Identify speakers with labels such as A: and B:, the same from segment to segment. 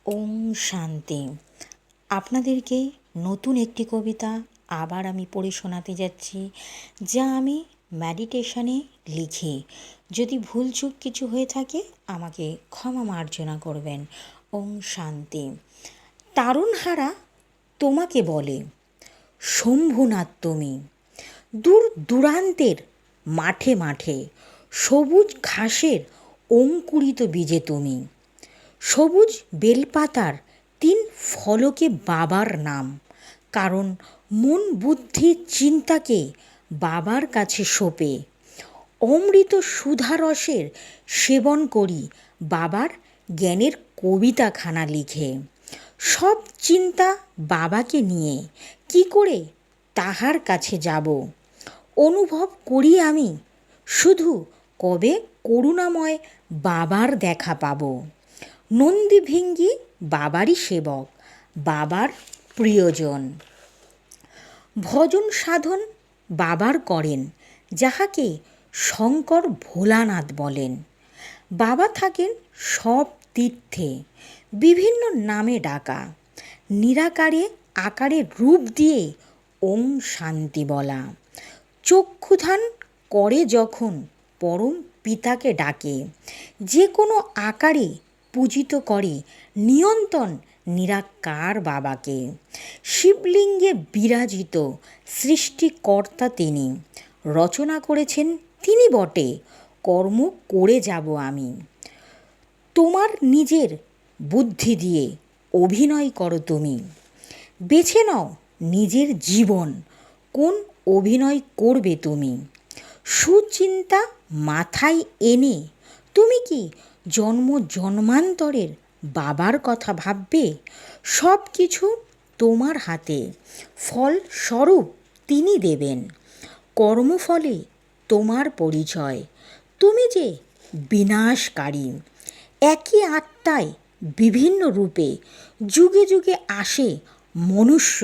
A: ওম শান্তি। আপনাদেরকে নতুন একটি কবিতা আবার আমি পড়ে শোনাতে যাচ্ছি, যা আমি মেডিটেশনে লিখি। যদি ভুলচুক কিছু হয়ে থাকে আমাকে ক্ষমা মার্জনা করবেন। ওম শান্তি। তারুণহারা তোমাকে বলে, শম্ভুনাথ তুমি, দূর দূরান্তের মাঠে মাঠে সবুজ ঘাসের অঙ্কুরিত বীজে তুমি, সবুজ বেলপাতার 3 ফলকে বাবার নাম। কারণ মন বুদ্ধি চিন্তাকে বাবার কাছে সঁপে অমৃত সুধারসের সেবন করি বাবার জ্ঞানের কবিতাখানা লিখে। সব চিন্তা বাবাকে নিয়ে কি করে তাহার কাছে যাব, অনুভব করি আমি শুধু কবে করুণাময় বাবার দেখা পাব। নন্দী ভিঙ্গি বাবারই সেবক, বাবার প্রিয়জন। ভজন সাধন বাবার করেন, যাহাকে শঙ্কর ভোলানাথ বলেন। বাবা থাকেন সব তীর্থে, বিভিন্ন নামে ডাকা, নিরাকারে আকারে রূপ দিয়ে ওম শান্তি বলা। চক্ষুধান করে যখন পরম পিতাকে ডাকে, যে কোনো আকারে পূজিত করে নিয়ন্ত্রণ নিরাকার বাবাকে। শিবলিঙ্গে বিরাজিত সৃষ্টিকর্তা তিনি, রচনা করেছেন তিনি বটে, কর্ম করে যাব আমি। তোমার নিজের বুদ্ধি দিয়ে অভিনয় করো তুমি, বেছে নাও নিজের জীবন, কোন অভিনয় করবে তুমি। সুচিন্তা মাথায় এনে তুমি কি জন্ম জন্মান্তরের বাবার কথা ভাববে। সব কিছু তোমার হাতে, ফলস্বরূপ তিনি দেবেন। কর্মফলে তোমার পরিচয়, তুমি যে বিনাশকারী। একই আত্মায় বিভিন্ন রূপে যুগে যুগে আসে মনুষ্য,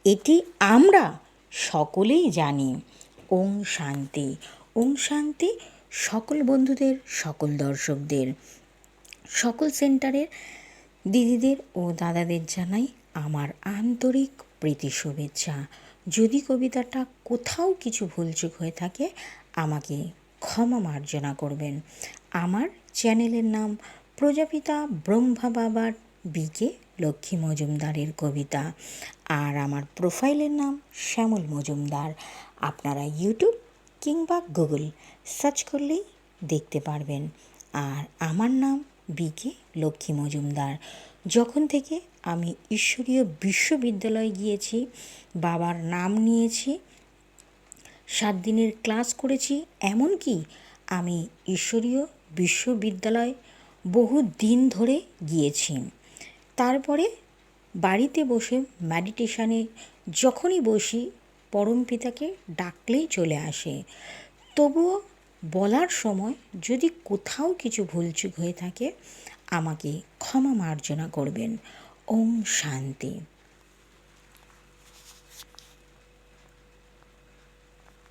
A: এটি আমরা সকলেই জানি। ওম শান্তি। ওম শান্তি। সকল বন্ধুদের, সকল দর্শকদের, সকল সেন্টারের দিদিদের ও দাদাদের জানাই আমার আন্তরিক প্রীতি শুভেচ্ছা। যদি কবিতাটা কোথাও কিছু ভুলচুক হয়ে থাকে আমাকে ক্ষমা মার্জনা করবেন। আমার চ্যানেলের নাম প্রজাপিতা ব্রহ্মা বাবার বিকে লক্ষ্মী মজুমদারের কবিতা, আর আমার প্রোফাইলের নাম শ্যামল মজুমদার। আপনারা ইউটিউব কিংবা গুগল সার্চ করলেই দেখতে পারবেন। আর আমার নাম বিকে লক্ষ্মী মজুমদার। যখন থেকে আমি ঈশ্বরীয় বিশ্ববিদ্যালয়ে গিয়েছি, বাবার নাম নিয়েছি, 7 দিনের ক্লাস করেছি, এমনকি আমি ঈশ্বরীয় বিশ্ববিদ্যালয় বহু দিন ধরে গিয়েছি। তারপরে বাড়িতে বসে মেডিটেশানে যখনই বসি পরম পিতাকে ডাকলেই চলে আসে। তবুও বলার সময় যদি কোথাও কিছু ভুলচুক হয়ে থাকে আমাকে ক্ষমা মার্জনা করবেন। ওম শান্তি।